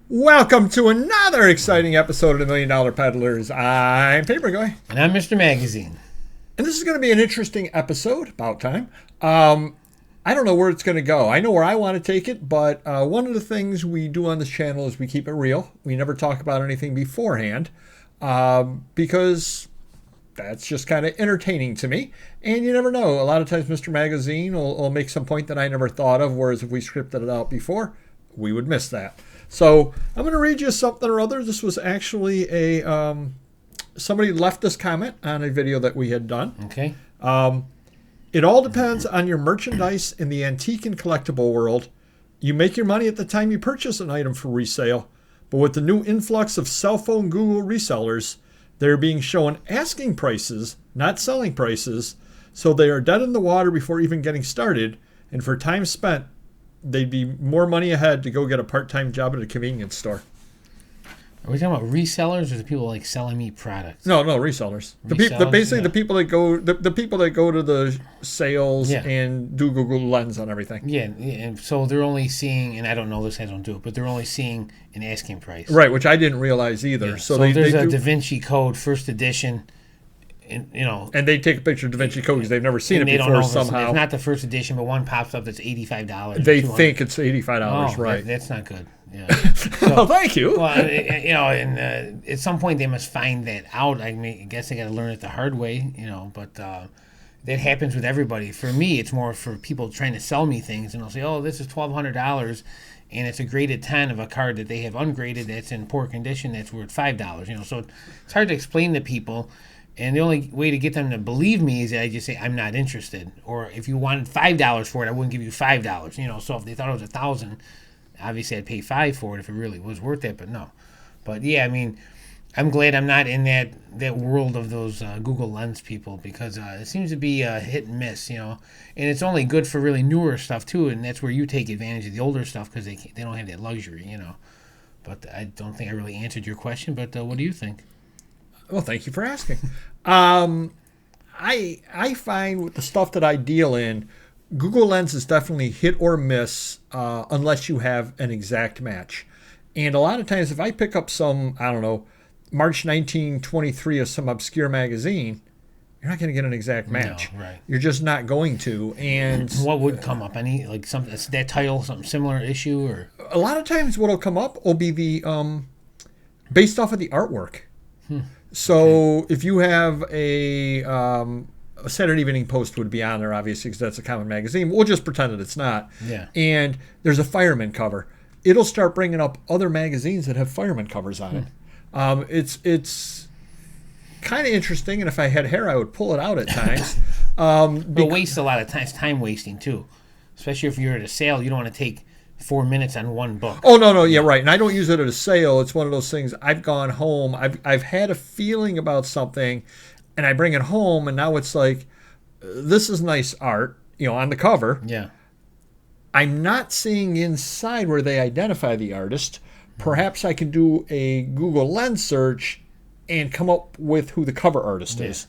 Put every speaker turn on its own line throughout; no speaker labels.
Welcome to another exciting episode of the Million Dollar Peddlers. I'm Paper Guy.
And I'm Mr. Magazine.
And this is going to be an interesting episode, about time. I don't know where it's going to go. I know where I want to take it, but one of the things we do on this channel is we keep it real. We never talk about anything beforehand because that's just kind of entertaining to me. And you never know. A lot of times Mr. Magazine will make some point that I never thought of, whereas if we scripted it out before, we would miss that. So I'm going to read you something or other. This was actually somebody left this comment on a video that we had done.
Okay.
It all depends on your merchandise in the antique and collectible world. You make your money at the time you purchase an item for resale, but with the new influx of cell phone Google resellers, they're being shown asking prices, not selling prices, so they are dead in the water before even getting started, and for time spent, they'd be more money ahead to go get a part-time job at a convenience store.
Are we talking about resellers or the people like selling me products?
No, resellers.
Resellers,
The people that go the people that go to the sales
Yeah.
and do Google Lens on everything.
Yeah, and so they're only seeing, and I don't know this, I don't do it, but they're only seeing an asking price.
Right, which I didn't realize either.
Yeah.
So
there's
they
a
do,
Da Vinci Code first edition, and
and they take a picture of Da Vinci Code because they've never seen it
they don't
before
know if
somehow.
it's not the first edition, but one pops up that's $85.
They
$200.
think it's $85,
Oh,
right?
That's not good. Yeah.
Well, thank you.
Well, and at some point they must find that out. I guess they got to learn it the hard way, But that happens with everybody. For me, it's more for people trying to sell me things, and they'll say, "Oh, this is $1,200, and it's a graded 10 of a card that they have ungraded that's in poor condition that's worth $5." So it's hard to explain to people. And the only way to get them to believe me is that I just say I'm not interested. Or if you wanted $5 for it, I wouldn't give you $5. So if they thought it was $1,000. Obviously, I'd pay $5 for it if it really was worth it, but no. But yeah, I'm glad I'm not in that world of those Google Lens people because it seems to be a hit and miss, And it's only good for really newer stuff too, and that's where you take advantage of the older stuff because they don't have that luxury, But I don't think I really answered your question. But what do you think?
Well, thank you for asking. I find with the stuff that I deal in, Google Lens is definitely hit or miss unless you have an exact match. And a lot of times if I pick up some, I don't know, March 1923 of some obscure magazine, you're not going to get an exact match.
No, right.
You're just not going to. And
what would come up? Any that title, something similar issue, or
a lot of times what'll come up will be the based off of the artwork. So if you have a Saturday Evening Post would be on there, obviously, because that's a common magazine. We'll just pretend that it's not.
Yeah.
And there's a fireman cover. It'll start bringing up other magazines that have fireman covers on it. It's kind of interesting, and if I had hair, I would pull it out at times.
But waste a lot of time. It's time wasting too, especially if you're at a sale. You don't want to take 4 minutes on one book.
Oh, no, yeah, right. And I don't use it at a sale. It's one of those things. I've gone home. I've had a feeling about something, and I bring it home, and now it's like, this is nice art, on the cover.
Yeah.
I'm not seeing inside where they identify the artist. Perhaps I can do a Google Lens search and come up with who the cover artist is.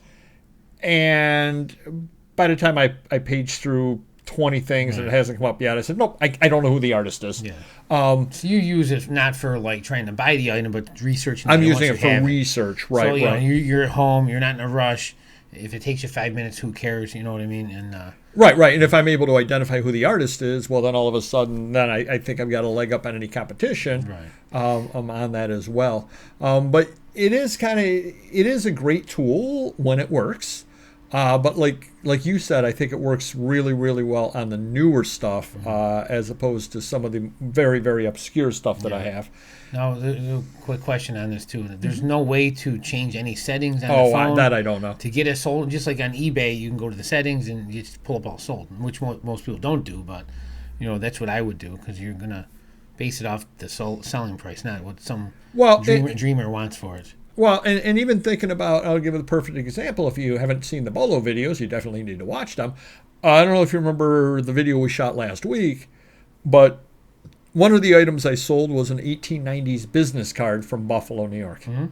And by the time I page through 20 things and it hasn't come up yet, I said, nope, I don't know who the artist is.
Yeah. So you use it not for like trying to buy the item, but researching.
I'm using it for research, right?
So
right.
You're at home, you're not in a rush. If it takes you 5 minutes, who cares? You know what I mean? And
right. And if I'm able to identify who the artist is, well, then all of a sudden, then I think I've got a leg up on any competition.
Right.
On that as well. But it is a great tool when it works. But like you said, I think it works really, really well on the newer stuff as opposed to some of the very, very obscure stuff that I have.
Now, there's a quick question on this too. There's no way to change any settings on the phone.
That I don't know.
To get it sold, just like on eBay, you can go to the settings and you just pull up all sold, which most people don't do. But that's what I would do because you're gonna base it off the selling price, not what some dreamer wants for it.
Well, and even thinking about, I'll give you the perfect example. If you haven't seen the Bolo videos, you definitely need to watch them. I don't know if you remember the video we shot last week, but one of the items I sold was an 1890s business card from Buffalo, New York.
Mm-hmm.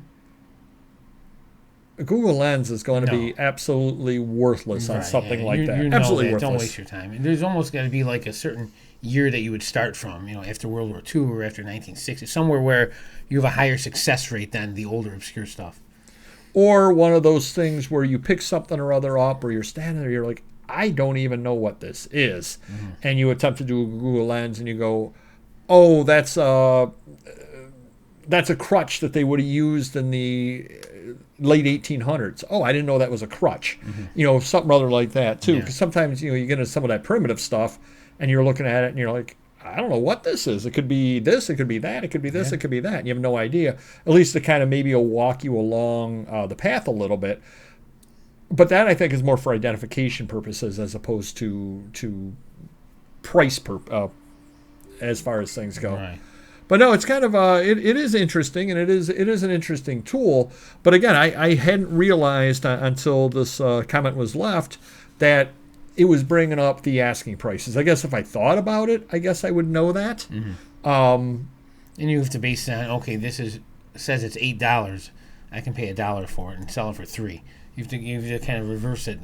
A Google Lens is going to be absolutely worthless on something like that. Absolutely worthless.
Don't waste your time. There's almost got to be like a certain year that you would start from, after World War II or after 1960, somewhere where you have a higher success rate than the older obscure stuff.
Or one of those things where you pick something or other up, or you're standing there, you're like, I don't even know what this is. Mm-hmm. And you attempt to do a Google Lens and you go, oh, that's a crutch that they would have used in the late 1800s. Oh, I didn't know that was a crutch. Mm-hmm. Something other like that too. Because sometimes, you get into some of that primitive stuff and you're looking at it and you're like, I don't know what this is. It could be this, it could be that, it could be this, it could be that. And you have no idea. At least to kind of maybe walk you along the path a little bit. But that, I think, is more for identification purposes as opposed to price as far as things go.
Right.
But no, it's kind of it is interesting, and it is an interesting tool. But again, I hadn't realized until this comment was left that it was bringing up the asking prices. I guess if I thought about it, I guess I would know that.
Mm-hmm. And you have to base it on, okay, says it's $8. I can pay $1 for it and sell it for $3. You have to kind of reverse it,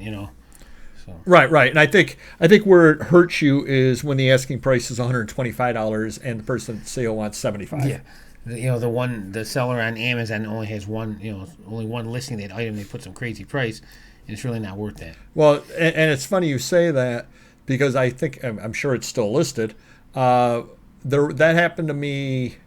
So.
Right. And I think where it hurts you is when the asking price is $125 and the person at sale wants $75.
Yeah. The seller on Amazon only has only one listing that item. They put some crazy price, and it's really not worth that.
Well, and it's funny you say that because I'm sure it's still listed. That happened to me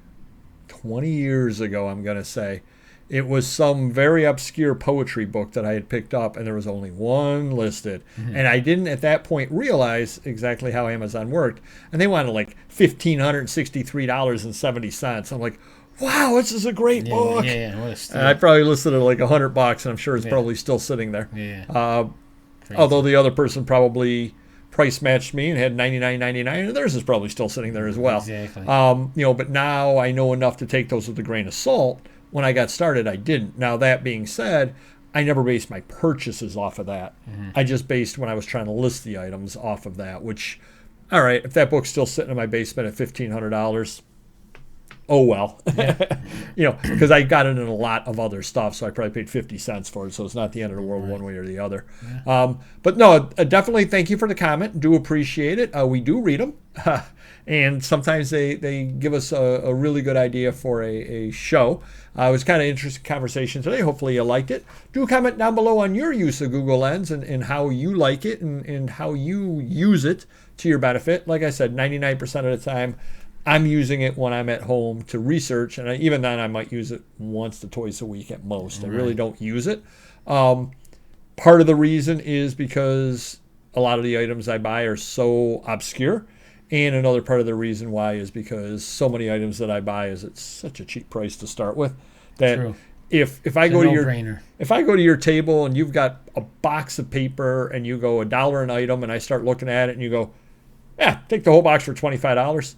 20 years ago, I'm going to say. It was some very obscure poetry book that I had picked up, and there was only one listed. Mm-hmm. And I didn't at that point realize exactly how Amazon worked. And they wanted like $1,563.70. I'm like, wow, this is a great book.
Yeah, what a steal.
And I probably listed it like $100, and I'm sure it's probably still sitting there.
Yeah.
Although the other person probably price matched me and had $99.99, and theirs is probably still sitting there as well.
Exactly.
But now I know enough to take those with a grain of salt. When I got started, I didn't. Now, that being said, I never based my purchases off of that. Mm-hmm. I just based when I was trying to list the items off of that, which, all right, if that book's still sitting in my basement at $1,500, oh well. Because I got it in a lot of other stuff, so I probably paid 50 cents for it, so it's not the end of the world one way or the other. Yeah. But no, definitely thank you for the comment. Do appreciate it. We do read them. And sometimes they give us a really good idea for a show. It was kind of interesting conversation today. Hopefully you liked it. Do comment down below on your use of Google Lens and how you like it and how you use it to your benefit. Like I said, 99% of the time, I'm using it when I'm at home to research. And even then, I might use it once to twice a week at most. Right. I really don't use it. Part of the reason is because a lot of the items I buy are so obscure. And another part of the reason why is because so many items that I buy is it's such a cheap price to start with that True. if I go to your table and you've got a box of paper and you go $1 an item and I start looking at it and you go, yeah, take the whole box for $25.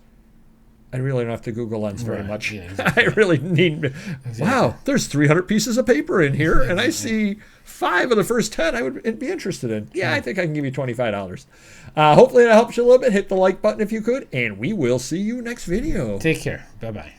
I really don't have to Google Lens very much. Yeah, exactly. I really need. Wow, there's 300 pieces of paper in here, and I see 5 of the first 10 I would be interested in. Yeah, I think I can give you $25. Hopefully that helps you a little bit. Hit the like button if you could, and we will see you next video.
Take care. Bye-bye.